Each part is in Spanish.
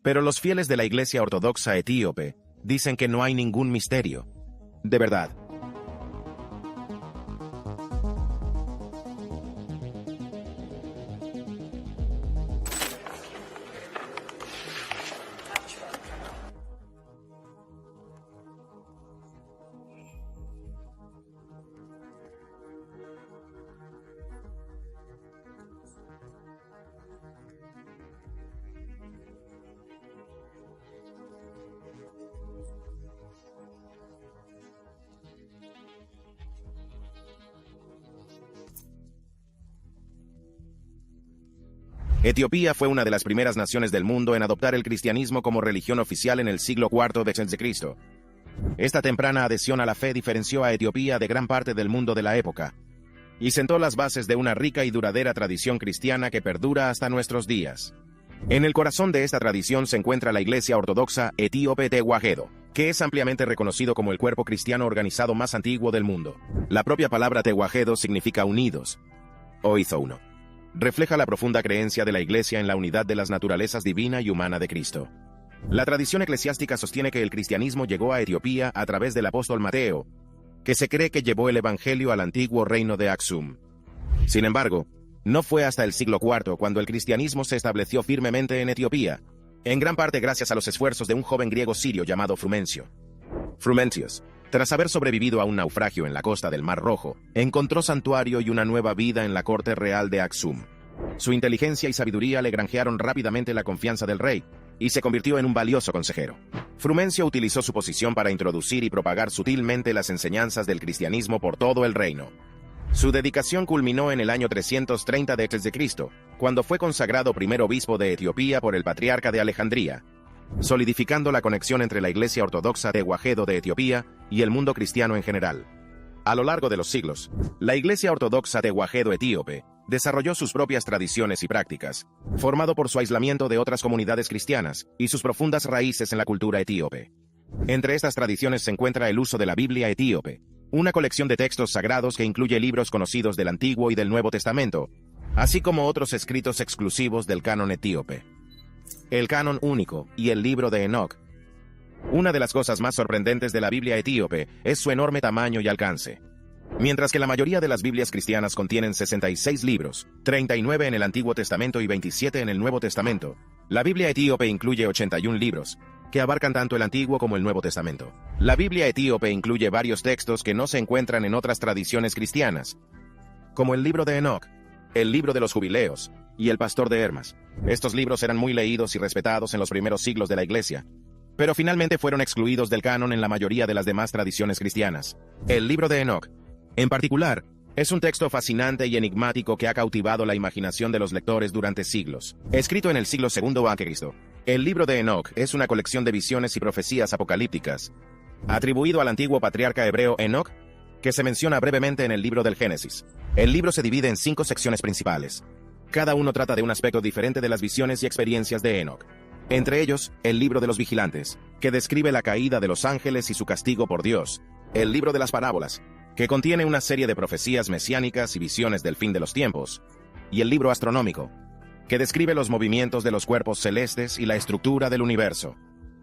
Pero los fieles de la Iglesia Ortodoxa Etíope dicen que no hay ningún misterio. De verdad. Etiopía fue una de las primeras naciones del mundo en adoptar el cristianismo como religión oficial en el siglo IV d.C. Esta temprana adhesión a la fe diferenció a Etiopía de gran parte del mundo de la época y sentó las bases de una rica y duradera tradición cristiana que perdura hasta nuestros días. En el corazón de esta tradición se encuentra la Iglesia Ortodoxa Etíope Tewahedo, que es ampliamente reconocido como el cuerpo cristiano organizado más antiguo del mundo. La propia palabra Tewahedo significa unidos, o hizo uno. Refleja la profunda creencia de la Iglesia en la unidad de las naturalezas divina y humana de Cristo. La tradición eclesiástica sostiene que el cristianismo llegó a Etiopía a través del apóstol Mateo, que se cree que llevó el evangelio al antiguo reino de Aksum. Sin embargo, no fue hasta el siglo IV cuando el cristianismo se estableció firmemente en Etiopía, en gran parte gracias a los esfuerzos de un joven griego sirio llamado Frumencio. Frumentius, tras haber sobrevivido a un naufragio en la costa del Mar Rojo, encontró santuario y una nueva vida en la corte real de Aksum. Su inteligencia y sabiduría le granjearon rápidamente la confianza del rey, y se convirtió en un valioso consejero. Frumencio utilizó su posición para introducir y propagar sutilmente las enseñanzas del cristianismo por todo el reino. Su dedicación culminó en el año 330 d.C., cuando fue consagrado primer obispo de Etiopía por el patriarca de Alejandría, solidificando la conexión entre la Iglesia Ortodoxa Tewahedo de Etiopía y el mundo cristiano en general. A lo largo de los siglos, la Iglesia Ortodoxa Tewahedo Etíope desarrolló sus propias tradiciones y prácticas, formado por su aislamiento de otras comunidades cristianas y sus profundas raíces en la cultura etíope. Entre estas tradiciones se encuentra el uso de la Biblia etíope, una colección de textos sagrados que incluye libros conocidos del Antiguo y del Nuevo Testamento, así como otros escritos exclusivos del canon etíope. El canon único y el libro de Enoc. Una de las cosas más sorprendentes de la Biblia etíope es su enorme tamaño y alcance. Mientras que la mayoría de las Biblias cristianas contienen 66 libros, 39 en el Antiguo Testamento y 27 en el Nuevo Testamento, la Biblia etíope incluye 81 libros, que abarcan tanto el Antiguo como el Nuevo Testamento. La Biblia etíope incluye varios textos que no se encuentran en otras tradiciones cristianas, como el libro de Enoc, el libro de los jubileos y el pastor de Hermas. Estos libros eran muy leídos y respetados en los primeros siglos de la Iglesia, pero finalmente fueron excluidos del canon en la mayoría de las demás tradiciones cristianas. El libro de Enoc, en particular, es un texto fascinante y enigmático que ha cautivado la imaginación de los lectores durante siglos. Escrito en el siglo II a.C., el libro de Enoc es una colección de visiones y profecías apocalípticas, atribuido al antiguo patriarca hebreo Enoc, que se menciona brevemente en el libro del Génesis. El libro se divide en 5 secciones principales. Cada uno trata de un aspecto diferente de las visiones y experiencias de Enoc. Entre ellos, el libro de los vigilantes, que describe la caída de los ángeles y su castigo por Dios. El libro de las parábolas, que contiene una serie de profecías mesiánicas y visiones del fin de los tiempos, y el libro astronómico, que describe los movimientos de los cuerpos celestes y la estructura del universo.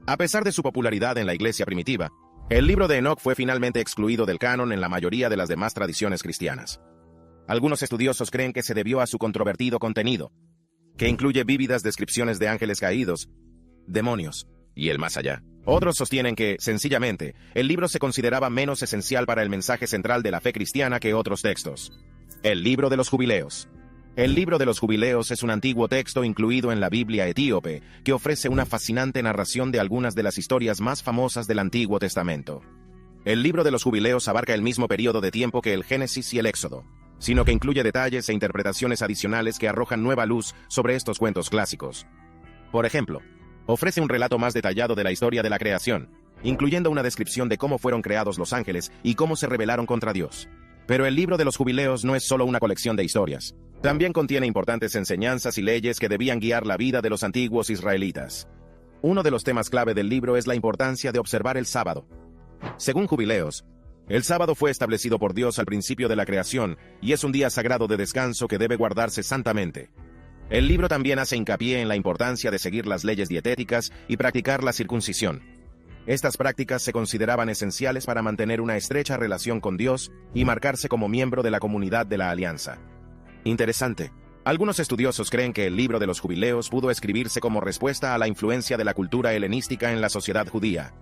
A pesar de su popularidad en la Iglesia primitiva, el libro de Enoc fue finalmente excluido del canon en la mayoría de las demás tradiciones cristianas. Algunos estudiosos creen que se debió a su controvertido contenido, que incluye vívidas descripciones de ángeles caídos, demonios y el más allá. Otros sostienen que, sencillamente, el libro se consideraba menos esencial para el mensaje central de la fe cristiana que otros textos. El libro de los jubileos. El libro de los jubileos es un antiguo texto incluido en la Biblia etíope que ofrece una fascinante narración de algunas de las historias más famosas del Antiguo Testamento. El libro de los jubileos abarca el mismo periodo de tiempo que el Génesis y el Éxodo, sino que incluye detalles e interpretaciones adicionales que arrojan nueva luz sobre estos cuentos clásicos. Por ejemplo, ofrece un relato más detallado de la historia de la creación, incluyendo una descripción de cómo fueron creados los ángeles y cómo se rebelaron contra Dios. Pero el libro de los jubileos no es solo una colección de historias. También contiene importantes enseñanzas y leyes que debían guiar la vida de los antiguos israelitas. Uno de los temas clave del libro es la importancia de observar el sábado. Según Jubileos, el sábado fue establecido por Dios al principio de la creación y es un día sagrado de descanso que debe guardarse santamente. El libro también hace hincapié en la importancia de seguir las leyes dietéticas y practicar la circuncisión. Estas prácticas se consideraban esenciales para mantener una estrecha relación con Dios y marcarse como miembro de la comunidad de la Alianza. Interesante. Algunos estudiosos creen que el libro de los Jubileos pudo escribirse como respuesta a la influencia de la cultura helenística en la sociedad judía.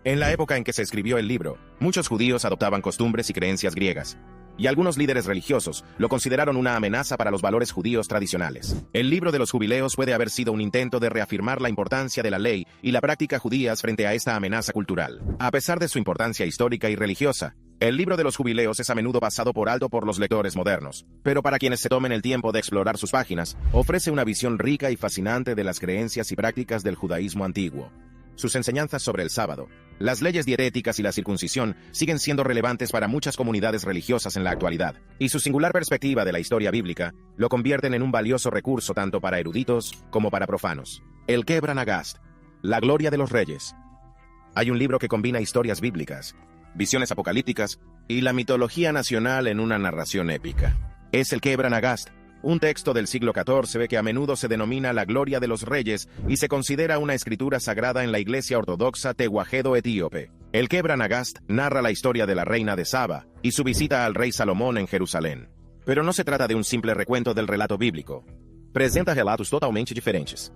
En la época en que se escribió el libro, muchos judíos adoptaban costumbres y creencias griegas, y algunos líderes religiosos lo consideraron una amenaza para los valores judíos tradicionales. El libro de los Jubileos puede haber sido un intento de reafirmar la importancia de la ley y la práctica judías frente a esta amenaza cultural. A pesar de su importancia histórica y religiosa, el libro de los Jubileos es a menudo pasado por alto por los lectores modernos, pero para quienes se tomen el tiempo de explorar sus páginas, ofrece una visión rica y fascinante de las creencias y prácticas del judaísmo antiguo. Sus enseñanzas sobre el sábado, las leyes dietéticas y la circuncisión siguen siendo relevantes para muchas comunidades religiosas en la actualidad, y su singular perspectiva de la historia bíblica lo convierten en un valioso recurso tanto para eruditos como para profanos. El Kebra Nagast, la gloria de los reyes. Hay un libro que combina historias bíblicas, visiones apocalípticas y la mitología nacional en una narración épica. Es el Kebra Nagast, un texto del siglo XIV que a menudo se denomina la Gloria de los Reyes y se considera una escritura sagrada en la Iglesia Ortodoxa tehuajedo etíope. El Kebra Nagast narra la historia de la reina de Saba y su visita al rey Salomón en Jerusalén. Pero no se trata de un simple recuento del relato bíblico. Presenta relatos totalmente diferentes.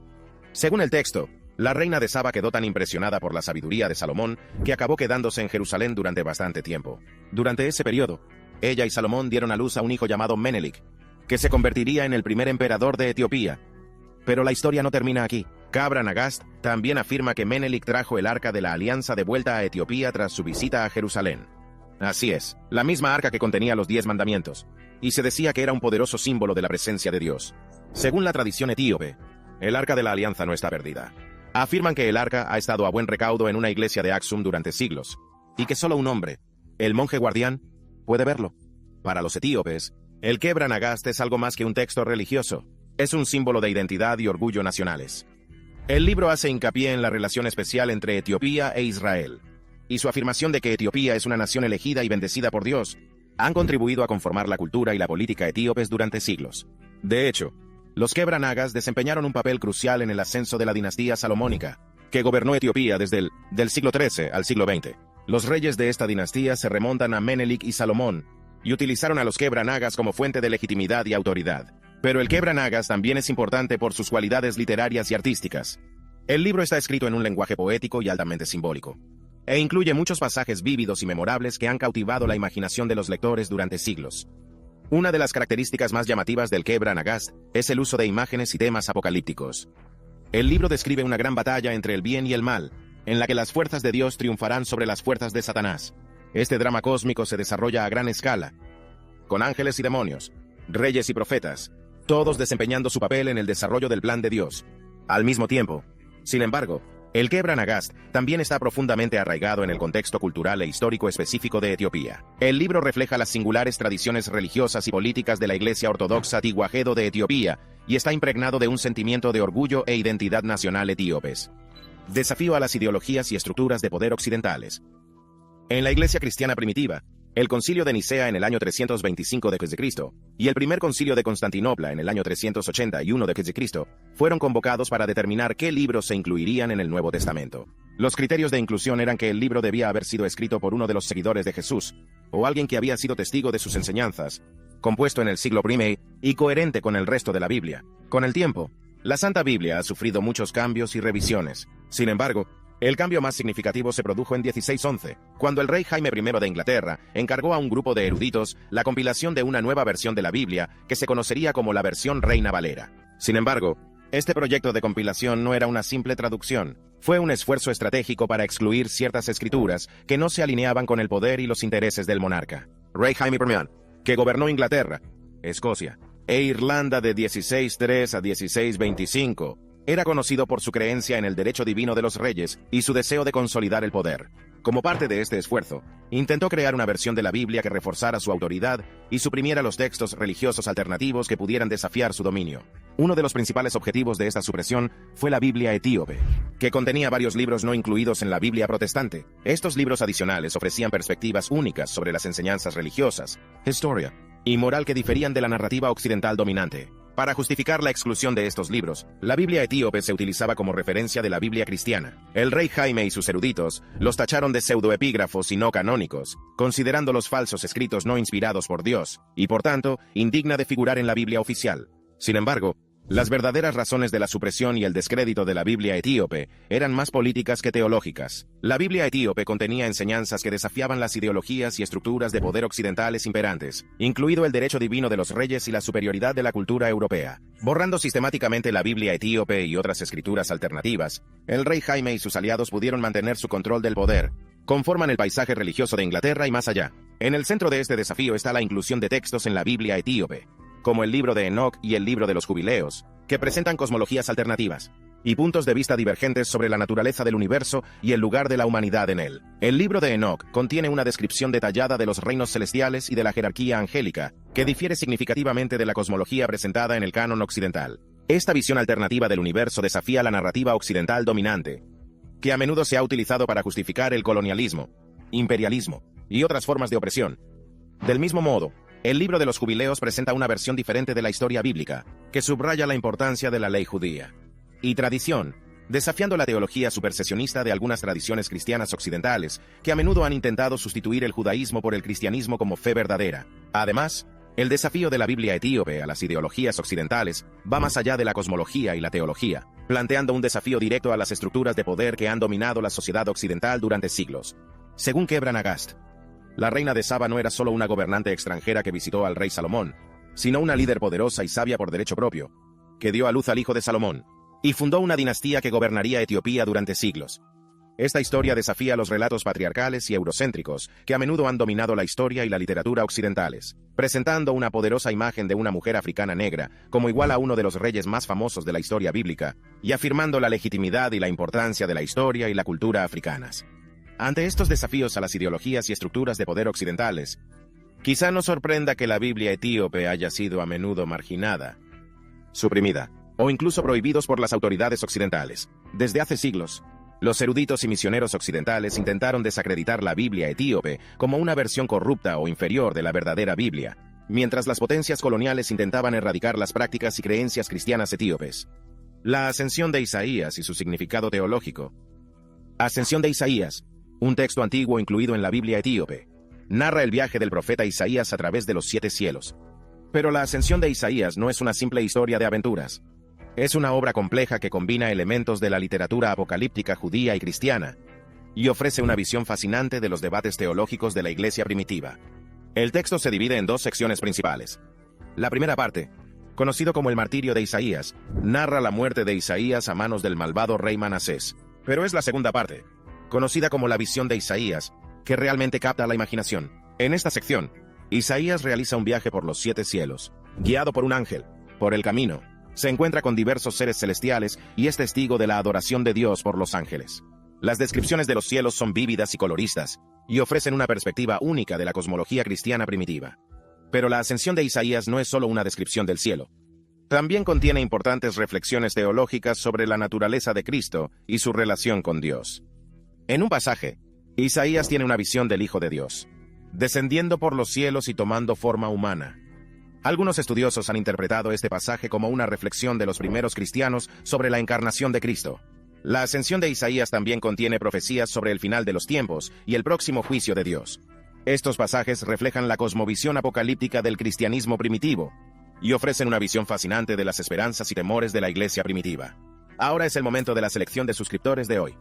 Según el texto, la reina de Saba quedó tan impresionada por la sabiduría de Salomón que acabó quedándose en Jerusalén durante bastante tiempo. Durante ese periodo, ella y Salomón dieron a luz a un hijo llamado Menelik, que se convertiría en el primer emperador de Etiopía. Pero la historia no termina aquí. Kebra Nagast también afirma que Menelik trajo el arca de la alianza de vuelta a Etiopía tras su visita a Jerusalén. Así es, la misma arca que contenía los 10 mandamientos, y se decía que era un poderoso símbolo de la presencia de Dios. Según la tradición etíope, el arca de la alianza no está perdida. Afirman que el arca ha estado a buen recaudo en una iglesia de Aksum durante siglos, y que solo un hombre, el monje guardián, puede verlo. Para los etíopes, el Kebra Nagast es algo más que un texto religioso. Es un símbolo de identidad y orgullo nacionales. El libro hace hincapié en la relación especial entre Etiopía e Israel, y su afirmación de que Etiopía es una nación elegida y bendecida por Dios, han contribuido a conformar la cultura y la política etíopes durante siglos. De hecho, los Kebra Nagast desempeñaron un papel crucial en el ascenso de la dinastía salomónica, que gobernó Etiopía desde el siglo XIII al siglo XX. Los reyes de esta dinastía se remontan a Menelik y Salomón, y utilizaron a los Kebra Nagast como fuente de legitimidad y autoridad. Pero el Kebra Nagast también es importante por sus cualidades literarias y artísticas. El libro está escrito en un lenguaje poético y altamente simbólico, e incluye muchos pasajes vívidos y memorables que han cautivado la imaginación de los lectores durante siglos. Una de las características más llamativas del Kebra Nagast es el uso de imágenes y temas apocalípticos. El libro describe una gran batalla entre el bien y el mal, en la que las fuerzas de Dios triunfarán sobre las fuerzas de Satanás. Este drama cósmico se desarrolla a gran escala, con ángeles y demonios, reyes y profetas, todos desempeñando su papel en el desarrollo del plan de Dios. Al mismo tiempo, sin embargo, el Kebra Nagast también está profundamente arraigado en el contexto cultural e histórico específico de Etiopía. El libro refleja las singulares tradiciones religiosas y políticas de la Iglesia Ortodoxa tehuajedo de Etiopía y está impregnado de un sentimiento de orgullo e identidad nacional etíopes. Desafío a las ideologías y estructuras de poder occidentales. En la Iglesia cristiana primitiva, el Concilio de Nicea en el año 325 d.C. y el primer Concilio de Constantinopla en el año 381 d.C. fueron convocados para determinar qué libros se incluirían en el Nuevo Testamento. Los criterios de inclusión eran que el libro debía haber sido escrito por uno de los seguidores de Jesús, o alguien que había sido testigo de sus enseñanzas, compuesto en el siglo I y coherente con el resto de la Biblia. Con el tiempo, la Santa Biblia ha sufrido muchos cambios y revisiones. Sin embargo, el cambio más significativo se produjo en 1611, cuando el rey Jaime I de Inglaterra encargó a un grupo de eruditos la compilación de una nueva versión de la Biblia que se conocería como la versión Reina Valera. Sin embargo, este proyecto de compilación no era una simple traducción, fue un esfuerzo estratégico para excluir ciertas escrituras que no se alineaban con el poder y los intereses del monarca. Rey Jaime I, que gobernó Inglaterra, Escocia e Irlanda de 1603 a 1625, era conocido por su creencia en el derecho divino de los reyes y su deseo de consolidar el poder. Como parte de este esfuerzo, intentó crear una versión de la Biblia que reforzara su autoridad y suprimiera los textos religiosos alternativos que pudieran desafiar su dominio. Uno de los principales objetivos de esta supresión fue la Biblia etíope, que contenía varios libros no incluidos en la Biblia protestante. Estos libros adicionales ofrecían perspectivas únicas sobre las enseñanzas religiosas, historia y moral que diferían de la narrativa occidental dominante. Para justificar la exclusión de estos libros, la Biblia etíope se utilizaba como referencia de la Biblia cristiana. El rey Jaime y sus eruditos los tacharon de pseudoepígrafos y no canónicos, considerándolos falsos escritos no inspirados por Dios, y por tanto, indigna de figurar en la Biblia oficial. Sin embargo, las verdaderas razones de la supresión y el descrédito de la Biblia etíope eran más políticas que teológicas. La Biblia etíope contenía enseñanzas que desafiaban las ideologías y estructuras de poder occidentales imperantes, incluido el derecho divino de los reyes y la superioridad de la cultura europea. Borrando sistemáticamente la Biblia etíope y otras escrituras alternativas, el rey Jaime y sus aliados pudieron mantener su control del poder. Conforman el paisaje religioso de Inglaterra y más allá. En el centro de este desafío está la inclusión de textos en la Biblia etíope, como el libro de Enoc y el libro de los Jubileos, que presentan cosmologías alternativas y puntos de vista divergentes sobre la naturaleza del universo y el lugar de la humanidad en él. El libro de Enoc contiene una descripción detallada de los reinos celestiales y de la jerarquía angélica, que difiere significativamente de la cosmología presentada en el canon occidental. Esta visión alternativa del universo desafía la narrativa occidental dominante, que a menudo se ha utilizado para justificar el colonialismo, imperialismo y otras formas de opresión. Del mismo modo, el libro de los Jubileos presenta una versión diferente de la historia bíblica, que subraya la importancia de la ley judía y tradición, desafiando la teología supersesionista de algunas tradiciones cristianas occidentales, que a menudo han intentado sustituir el judaísmo por el cristianismo como fe verdadera. Además, el desafío de la Biblia etíope a las ideologías occidentales va más allá de la cosmología y la teología, planteando un desafío directo a las estructuras de poder que han dominado la sociedad occidental durante siglos. Según Kebra Nagast, la reina de Saba no era solo una gobernante extranjera que visitó al rey Salomón, sino una líder poderosa y sabia por derecho propio, que dio a luz al hijo de Salomón, y fundó una dinastía que gobernaría Etiopía durante siglos. Esta historia desafía los relatos patriarcales y eurocéntricos que a menudo han dominado la historia y la literatura occidentales, presentando una poderosa imagen de una mujer africana negra como igual a uno de los reyes más famosos de la historia bíblica, y afirmando la legitimidad y la importancia de la historia y la cultura africanas. Ante estos desafíos a las ideologías y estructuras de poder occidentales, quizá no sorprenda que la Biblia etíope haya sido a menudo marginada, suprimida, o incluso prohibidos por las autoridades occidentales. Desde hace siglos, los eruditos y misioneros occidentales intentaron desacreditar la Biblia etíope como una versión corrupta o inferior de la verdadera Biblia, mientras las potencias coloniales intentaban erradicar las prácticas y creencias cristianas etíopes. La ascensión de Isaías y su significado teológico. Ascensión de Isaías, un texto antiguo incluido en la Biblia etíope, narra el viaje del profeta Isaías a través de los 7 cielos. Pero la ascensión de Isaías no es una simple historia de aventuras. Es una obra compleja que combina elementos de la literatura apocalíptica judía y cristiana, y ofrece una visión fascinante de los debates teológicos de la iglesia primitiva. El texto se divide en 2 secciones principales. La primera parte, conocido como el martirio de Isaías, narra la muerte de Isaías a manos del malvado rey Manasés. Pero es la segunda parte, conocida como la visión de Isaías, que realmente capta la imaginación. En esta sección, Isaías realiza un viaje por los 7 cielos, guiado por un ángel. Por el camino, se encuentra con diversos seres celestiales y es testigo de la adoración de Dios por los ángeles. Las descripciones de los cielos son vívidas y coloristas, y ofrecen una perspectiva única de la cosmología cristiana primitiva. Pero la ascensión de Isaías no es solo una descripción del cielo. También contiene importantes reflexiones teológicas sobre la naturaleza de Cristo y su relación con Dios. En un pasaje, Isaías tiene una visión del Hijo de Dios, descendiendo por los cielos y tomando forma humana. Algunos estudiosos han interpretado este pasaje como una reflexión de los primeros cristianos sobre la encarnación de Cristo. La ascensión de Isaías también contiene profecías sobre el final de los tiempos y el próximo juicio de Dios. Estos pasajes reflejan la cosmovisión apocalíptica del cristianismo primitivo y ofrecen una visión fascinante de las esperanzas y temores de la iglesia primitiva. Ahora es el momento de la selección de suscriptores de hoy.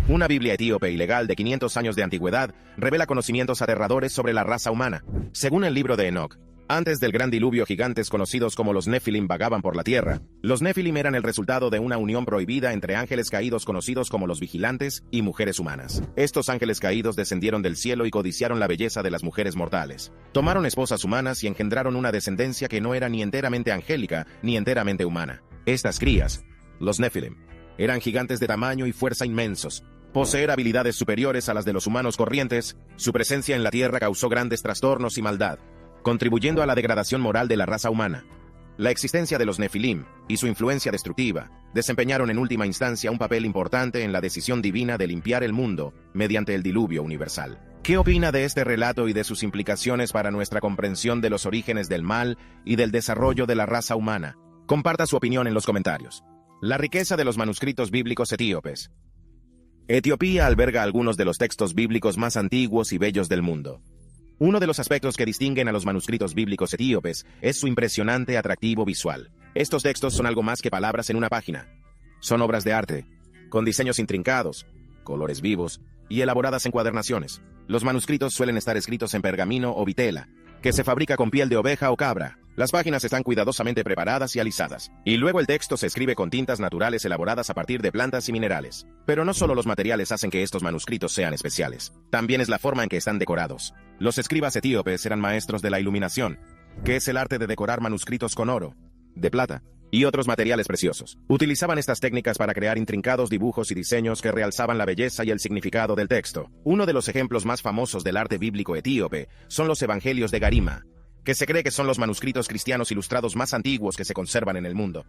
Una Biblia etíope ilegal de 500 años de antigüedad revela conocimientos aterradores sobre la raza humana. Según el libro de Enoc, antes del gran diluvio, gigantes conocidos como los Nefilim vagaban por la tierra. Los Nefilim eran el resultado de una unión prohibida entre ángeles caídos conocidos como los vigilantes y mujeres humanas. Estos ángeles caídos descendieron del cielo y codiciaron la belleza de las mujeres mortales. Tomaron esposas humanas y engendraron una descendencia que no era ni enteramente angélica ni enteramente humana. Estas crías, los Nefilim, eran gigantes de tamaño y fuerza inmensos. Poseer habilidades superiores a las de los humanos corrientes, su presencia en la tierra causó grandes trastornos y maldad, contribuyendo a la degradación moral de la raza humana. La existencia de los Nefilim y su influencia destructiva desempeñaron en última instancia un papel importante en la decisión divina de limpiar el mundo mediante el diluvio universal. ¿Qué opina de este relato y de sus implicaciones para nuestra comprensión de los orígenes del mal y del desarrollo de la raza humana? Comparta su opinión en los comentarios. La riqueza de los manuscritos bíblicos etíopes. Etiopía alberga algunos de los textos bíblicos más antiguos y bellos del mundo. Uno de los aspectos que distinguen a los manuscritos bíblicos etíopes es su impresionante atractivo visual. Estos textos son algo más que palabras en una página. Son obras de arte, con diseños intrincados, colores vivos y elaboradas encuadernaciones. Los manuscritos suelen estar escritos en pergamino o vitela, que se fabrica con piel de oveja o cabra. Las páginas están cuidadosamente preparadas y alisadas, y luego el texto se escribe con tintas naturales elaboradas a partir de plantas y minerales. Pero no solo los materiales hacen que estos manuscritos sean especiales, también es la forma en que están decorados. Los escribas etíopes eran maestros de la iluminación, que es el arte de decorar manuscritos con oro, de plata y otros materiales preciosos. Utilizaban estas técnicas para crear intrincados dibujos y diseños que realzaban la belleza y el significado del texto. Uno de los ejemplos más famosos del arte bíblico etíope son los Evangelios de Garima, que se cree que son los manuscritos cristianos ilustrados más antiguos que se conservan en el mundo.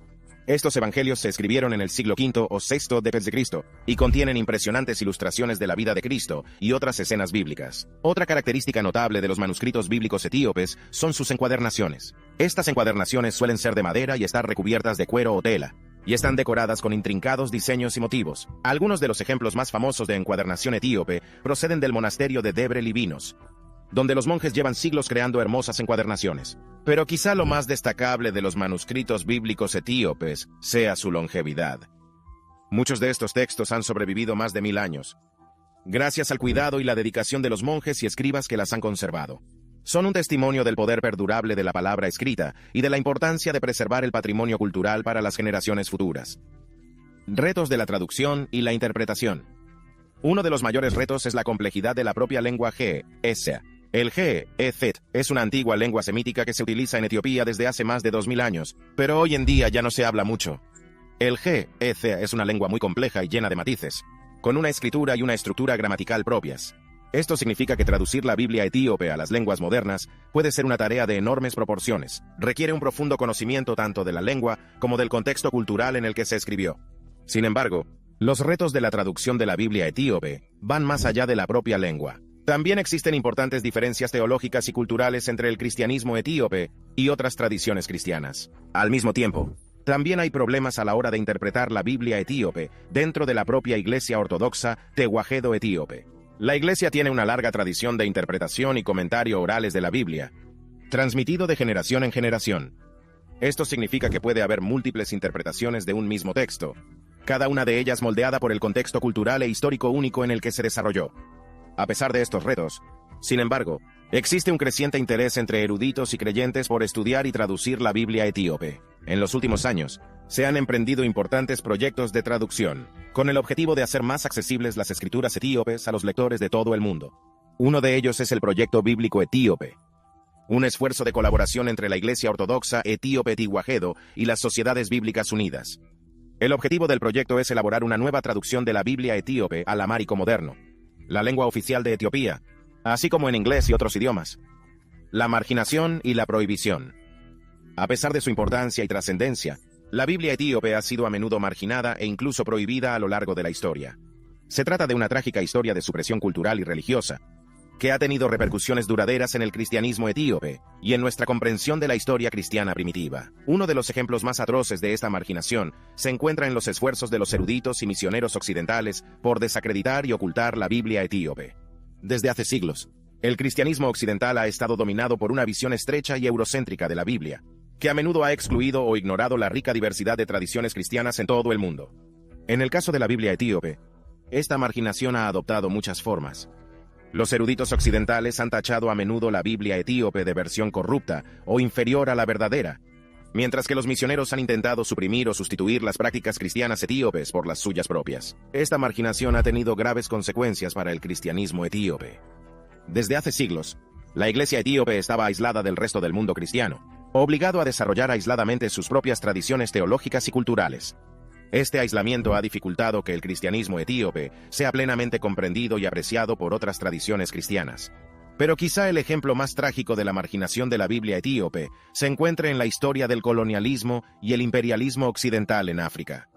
Estos evangelios se escribieron en el siglo V o VI después de Cristo y contienen impresionantes ilustraciones de la vida de Cristo y otras escenas bíblicas. Otra característica notable de los manuscritos bíblicos etíopes son sus encuadernaciones. Estas encuadernaciones suelen ser de madera y estar recubiertas de cuero o tela, y están decoradas con intrincados diseños y motivos. Algunos de los ejemplos más famosos de encuadernación etíope proceden del monasterio de Debre Libinos, donde los monjes llevan siglos creando hermosas encuadernaciones. Pero quizá lo más destacable de los manuscritos bíblicos etíopes sea su longevidad. Muchos de estos textos han sobrevivido más de 1000 años, gracias al cuidado y la dedicación de los monjes y escribas que las han conservado. Son un testimonio del poder perdurable de la palabra escrita y de la importancia de preservar el patrimonio cultural para las generaciones futuras. Retos de la traducción y la interpretación. Uno de los mayores retos es la complejidad de la propia lengua ge'ez. El ge'ez es una antigua lengua semítica que se utiliza en Etiopía desde hace más de 2000 años, pero hoy en día ya no se habla mucho. El ge'ez es una lengua muy compleja y llena de matices, con una escritura y una estructura gramatical propias. Esto significa que traducir la Biblia etíope a las lenguas modernas puede ser una tarea de enormes proporciones. Requiere un profundo conocimiento tanto de la lengua como del contexto cultural en el que se escribió. Sin embargo, los retos de la traducción de la Biblia etíope van más allá de la propia lengua. También existen importantes diferencias teológicas y culturales entre el cristianismo etíope y otras tradiciones cristianas. Al mismo tiempo, también hay problemas a la hora de interpretar la Biblia etíope dentro de la propia Iglesia Ortodoxa Tewahedo etíope. La Iglesia tiene una larga tradición de interpretación y comentario orales de la Biblia, transmitido de generación en generación. Esto significa que puede haber múltiples interpretaciones de un mismo texto, cada una de ellas moldeada por el contexto cultural e histórico único en el que se desarrolló. A pesar de estos retos, sin embargo, existe un creciente interés entre eruditos y creyentes por estudiar y traducir la Biblia etíope. En los últimos años, se han emprendido importantes proyectos de traducción, con el objetivo de hacer más accesibles las escrituras etíopes a los lectores de todo el mundo. Uno de ellos es el Proyecto Bíblico Etíope, un esfuerzo de colaboración entre la Iglesia Ortodoxa Etíope Tewahedo y las Sociedades Bíblicas Unidas. El objetivo del proyecto es elaborar una nueva traducción de la Biblia etíope al amárico moderno, la lengua oficial de Etiopía, así como en inglés y otros idiomas. La marginación y la prohibición. A pesar de su importancia y trascendencia, la Biblia etíope ha sido a menudo marginada e incluso prohibida a lo largo de la historia. Se trata de una trágica historia de supresión cultural y religiosa, que ha tenido repercusiones duraderas en el cristianismo etíope y en nuestra comprensión de la historia cristiana primitiva. Uno de los ejemplos más atroces de esta marginación se encuentra en los esfuerzos de los eruditos y misioneros occidentales por desacreditar y ocultar la Biblia etíope. Desde hace siglos, el cristianismo occidental ha estado dominado por una visión estrecha y eurocéntrica de la Biblia, que a menudo ha excluido o ignorado la rica diversidad de tradiciones cristianas en todo el mundo. En el caso de la Biblia etíope, esta marginación ha adoptado muchas formas. Los eruditos occidentales han tachado a menudo la Biblia etíope de versión corrupta o inferior a la verdadera, mientras que los misioneros han intentado suprimir o sustituir las prácticas cristianas etíopes por las suyas propias. Esta marginación ha tenido graves consecuencias para el cristianismo etíope. Desde hace siglos, la Iglesia etíope estaba aislada del resto del mundo cristiano, obligado a desarrollar aisladamente sus propias tradiciones teológicas y culturales. Este aislamiento ha dificultado que el cristianismo etíope sea plenamente comprendido y apreciado por otras tradiciones cristianas. Pero quizá el ejemplo más trágico de la marginación de la Biblia etíope se encuentre en la historia del colonialismo y el imperialismo occidental en África.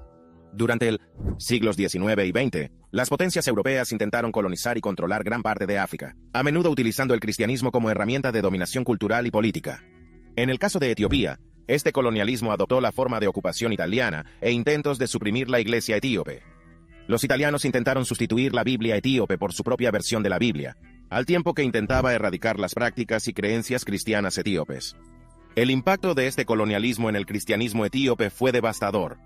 Durante el siglos XIX y XX, las potencias europeas intentaron colonizar y controlar gran parte de África, a menudo utilizando el cristianismo como herramienta de dominación cultural y política. En el caso de Etiopía, este colonialismo adoptó la forma de ocupación italiana e intentos de suprimir la iglesia etíope. Los italianos intentaron sustituir la Biblia etíope por su propia versión de la Biblia, al tiempo que intentaba erradicar las prácticas y creencias cristianas etíopes. El impacto de este colonialismo en el cristianismo etíope fue devastador.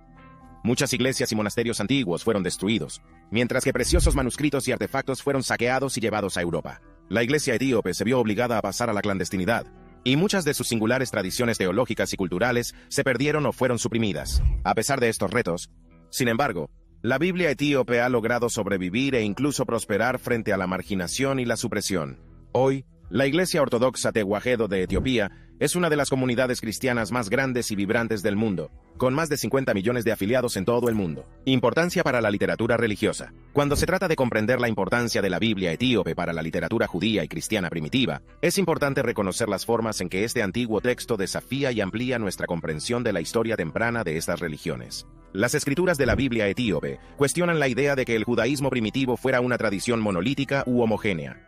Muchas iglesias y monasterios antiguos fueron destruidos, mientras que preciosos manuscritos y artefactos fueron saqueados y llevados a Europa. La iglesia etíope se vio obligada a pasar a la clandestinidad, y muchas de sus singulares tradiciones teológicas y culturales se perdieron o fueron suprimidas. A pesar de estos retos, sin embargo, la Biblia etíope ha logrado sobrevivir e incluso prosperar frente a la marginación y la supresión. Hoy, la Iglesia Ortodoxa Tewahedo de Etiopía es una de las comunidades cristianas más grandes y vibrantes del mundo, con más de 50 millones de afiliados en todo el mundo. Importancia para la literatura religiosa. Cuando se trata de comprender la importancia de la Biblia etíope para la literatura judía y cristiana primitiva, es importante reconocer las formas en que este antiguo texto desafía y amplía nuestra comprensión de la historia temprana de estas religiones. Las escrituras de la Biblia etíope cuestionan la idea de que el judaísmo primitivo fuera una tradición monolítica u homogénea.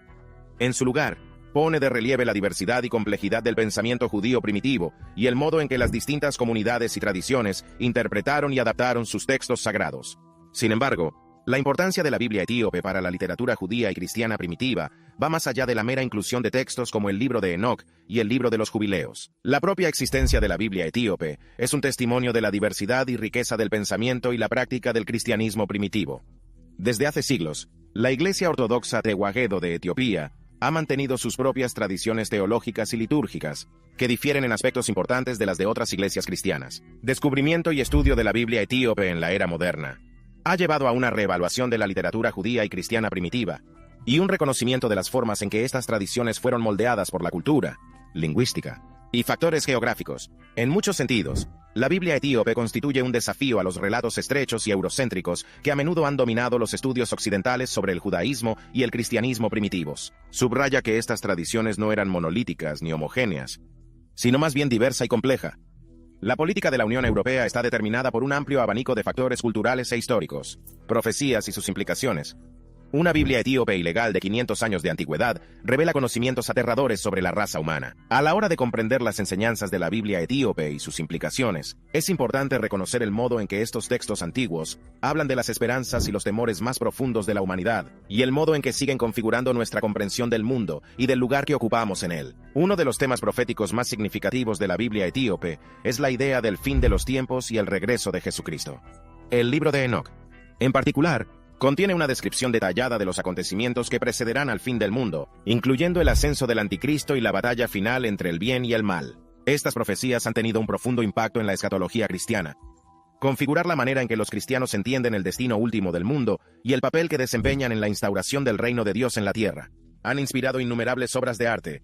En su lugar, pone de relieve la diversidad y complejidad del pensamiento judío primitivo y el modo en que las distintas comunidades y tradiciones interpretaron y adaptaron sus textos sagrados. Sin embargo, la importancia de la Biblia etíope para la literatura judía y cristiana primitiva va más allá de la mera inclusión de textos como el libro de Enoc y el libro de los jubileos. La propia existencia de la Biblia etíope es un testimonio de la diversidad y riqueza del pensamiento y la práctica del cristianismo primitivo. Desde hace siglos, la Iglesia Ortodoxa Tewahedo de Etiopía ha mantenido sus propias tradiciones teológicas y litúrgicas, que difieren en aspectos importantes de las de otras iglesias cristianas. Descubrimiento y estudio de la Biblia etíope en la era moderna ha llevado a una reevaluación de la literatura judía y cristiana primitiva, y un reconocimiento de las formas en que estas tradiciones fueron moldeadas por la cultura, lingüística y factores geográficos. En muchos sentidos, la Biblia etíope constituye un desafío a los relatos estrechos y eurocéntricos que a menudo han dominado los estudios occidentales sobre el judaísmo y el cristianismo primitivos. Subraya que estas tradiciones no eran monolíticas ni homogéneas, sino más bien diversa y compleja. La política de la Unión Europea está determinada por un amplio abanico de factores culturales e históricos, profecías y sus implicaciones. Una Biblia etíope ilegal de 500 años de antigüedad revela conocimientos aterradores sobre la raza humana. A la hora de comprender las enseñanzas de la Biblia etíope y sus implicaciones, es importante reconocer el modo en que estos textos antiguos hablan de las esperanzas y los temores más profundos de la humanidad, y el modo en que siguen configurando nuestra comprensión del mundo y del lugar que ocupamos en él. Uno de los temas proféticos más significativos de la Biblia etíope es la idea del fin de los tiempos y el regreso de Jesucristo. El libro de Enoc, en particular, contiene una descripción detallada de los acontecimientos que precederán al fin del mundo, incluyendo el ascenso del anticristo y la batalla final entre el bien y el mal. Estas profecías han tenido un profundo impacto en la escatología cristiana. Configurar la manera en que los cristianos entienden el destino último del mundo y el papel que desempeñan en la instauración del reino de Dios en la tierra. Han inspirado innumerables obras de arte,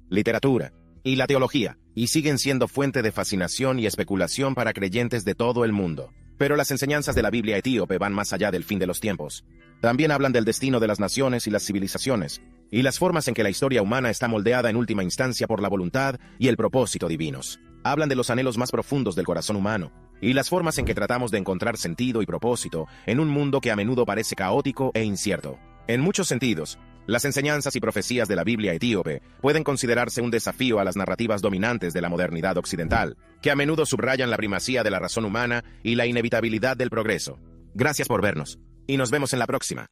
literatura y la teología, y siguen siendo fuente de fascinación y especulación para creyentes de todo el mundo. Pero las enseñanzas de la Biblia etíope van más allá del fin de los tiempos. También hablan del destino de las naciones y las civilizaciones, y las formas en que la historia humana está moldeada en última instancia por la voluntad y el propósito divinos. Hablan de los anhelos más profundos del corazón humano, y las formas en que tratamos de encontrar sentido y propósito en un mundo que a menudo parece caótico e incierto. En muchos sentidos, las enseñanzas y profecías de la Biblia etíope pueden considerarse un desafío a las narrativas dominantes de la modernidad occidental, que a menudo subrayan la primacía de la razón humana y la inevitabilidad del progreso. Gracias por vernos, y nos vemos en la próxima.